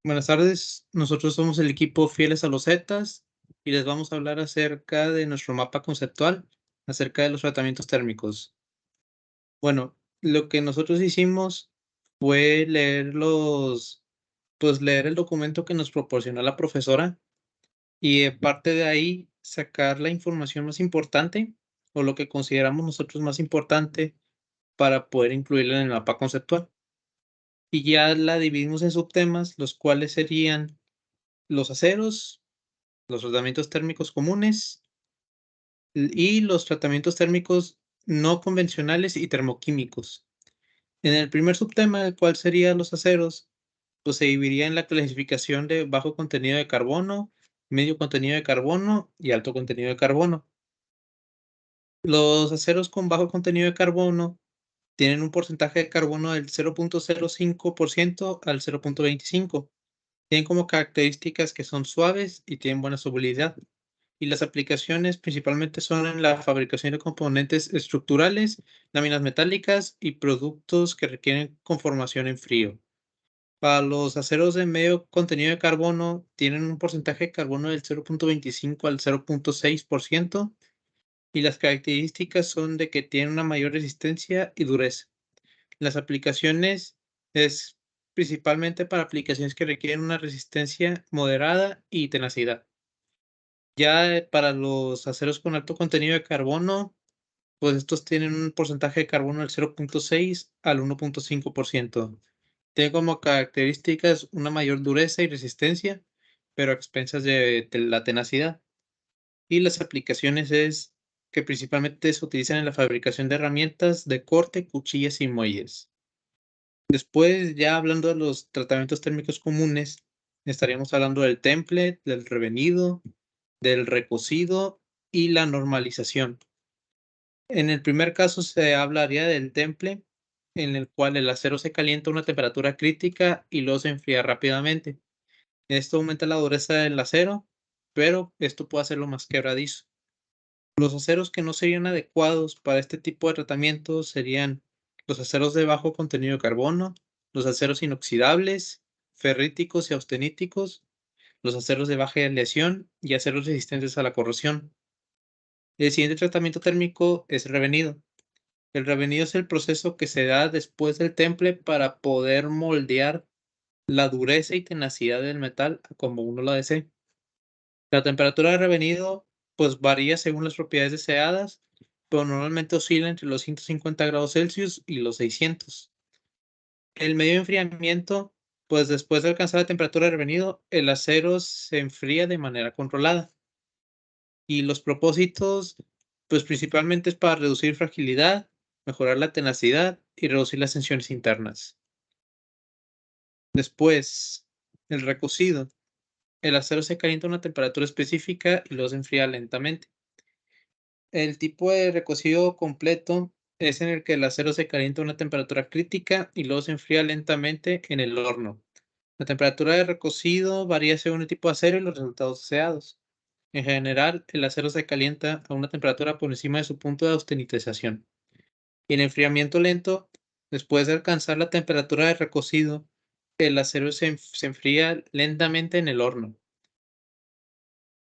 Buenas tardes, nosotros somos el equipo Fieles a los Zetas y les vamos a hablar acerca de nuestro mapa conceptual, acerca de los tratamientos térmicos. Bueno, lo que nosotros hicimos fue leer el documento que nos proporcionó la profesora y parte de ahí sacar la información más importante o lo que consideramos nosotros más importante para poder incluirla en el mapa conceptual. Y ya la dividimos en subtemas, los cuales serían los aceros, los tratamientos térmicos comunes y los tratamientos térmicos no convencionales y termoquímicos. En el primer subtema, el cual sería los aceros, pues se dividiría en la clasificación de bajo contenido de carbono, medio contenido de carbono y alto contenido de carbono. Los aceros con bajo contenido de carbono tienen un porcentaje de carbono del 0.05% al 0.25. Tienen como características que son suaves y tienen buena solubilidad. Y las aplicaciones principalmente son en la fabricación de componentes estructurales, láminas metálicas y productos que requieren conformación en frío. Para los aceros de medio contenido de carbono, tienen un porcentaje de carbono del 0.25 al 0.6% y las características son de que tienen una mayor resistencia y dureza. Las aplicaciones es principalmente para aplicaciones que requieren una resistencia moderada y tenacidad. Ya para los aceros con alto contenido de carbono, pues estos tienen un porcentaje de carbono del 0.6 al 1.5%. Tienen como características una mayor dureza y resistencia, pero a expensas de la tenacidad. Y las aplicaciones es que principalmente se utilizan en la fabricación de herramientas de corte, cuchillas y muelles. Después, ya hablando de los tratamientos térmicos comunes, estaríamos hablando del temple, del revenido, del recocido y la normalización. En el primer caso se hablaría del temple, en el cual el acero se calienta a una temperatura crítica y luego se enfría rápidamente. Esto aumenta la dureza del acero, pero esto puede hacerlo más quebradizo. Los aceros que no serían adecuados para este tipo de tratamiento serían los aceros de bajo contenido de carbono, los aceros inoxidables, ferríticos y austeníticos, los aceros de baja aleación y aceros resistentes a la corrosión. El siguiente tratamiento térmico es revenido. El revenido es el proceso que se da después del temple para poder moldear la dureza y tenacidad del metal a como uno lo desee. La temperatura de revenido pues varía según las propiedades deseadas, pero normalmente oscila entre los 150 grados Celsius y los 600. El medio enfriamiento, pues después de alcanzar la temperatura de revenido, el acero se enfría de manera controlada. Y los propósitos, pues principalmente es para reducir fragilidad, mejorar la tenacidad y reducir las tensiones internas. Después, el recocido. El acero se calienta a una temperatura específica y luego se enfría lentamente. El tipo de recocido completo es en el que el acero se calienta a una temperatura crítica y luego se enfría lentamente en el horno. La temperatura de recocido varía según el tipo de acero y los resultados deseados. En general, el acero se calienta a una temperatura por encima de su punto de austenitización. Y en enfriamiento lento, después de alcanzar la temperatura de recocido, el acero se enfría lentamente en el horno.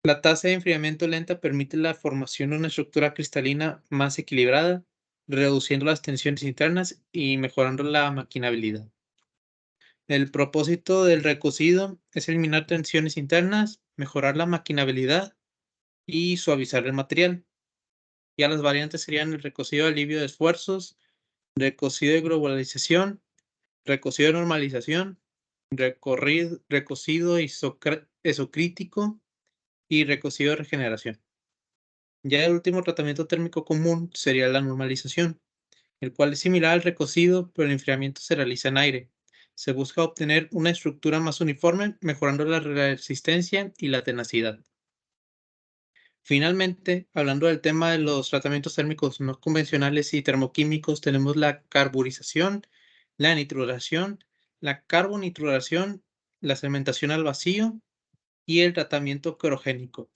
La tasa de enfriamiento lenta permite la formación de una estructura cristalina más equilibrada, reduciendo las tensiones internas y mejorando la maquinabilidad. El propósito del recocido es eliminar tensiones internas, mejorar la maquinabilidad y suavizar el material. Ya las variantes serían el recocido de alivio de esfuerzos, recocido de globalización, recocido de normalización, recocido isocrítico y recocido de regeneración. Ya el último tratamiento térmico común sería la normalización, el cual es similar al recocido, pero el enfriamiento se realiza en aire. Se busca obtener una estructura más uniforme, mejorando la resistencia y la tenacidad. Finalmente, hablando del tema de los tratamientos térmicos no convencionales y termoquímicos, tenemos la carburización, la nitruración, la carbonitruración, la cementación al vacío y el tratamiento clorogénico.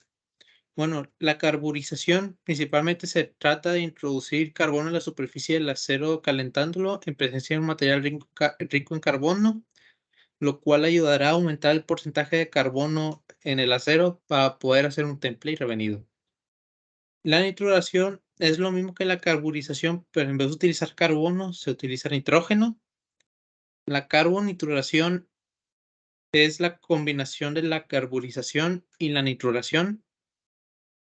Bueno, la carburización principalmente se trata de introducir carbono en la superficie del acero calentándolo en presencia de un material rico en carbono. lo cual ayudará a aumentar el porcentaje de carbono en el acero para poder hacer un temple y revenido. La nitruración es lo mismo que la carburización, pero en vez de utilizar carbono, se utiliza nitrógeno. La carbonitruración es la combinación de la carburización y la nitruración,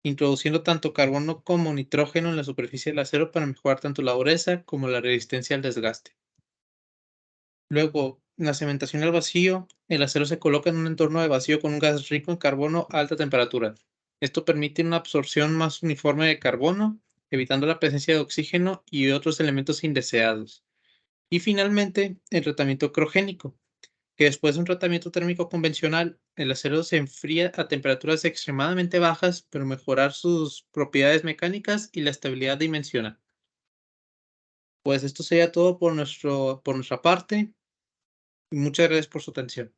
introduciendo tanto carbono como nitrógeno en la superficie del acero para mejorar tanto la dureza como la resistencia al desgaste. Luego, la cementación al vacío, el acero se coloca en un entorno de vacío con un gas rico en carbono a alta temperatura. Esto permite una absorción más uniforme de carbono, evitando la presencia de oxígeno y otros elementos indeseados. Y finalmente, el tratamiento criogénico, que después de un tratamiento térmico convencional, el acero se enfría a temperaturas extremadamente bajas, pero mejorar sus propiedades mecánicas y la estabilidad dimensional. Pues esto sería todo por nuestra parte y muchas gracias por su atención.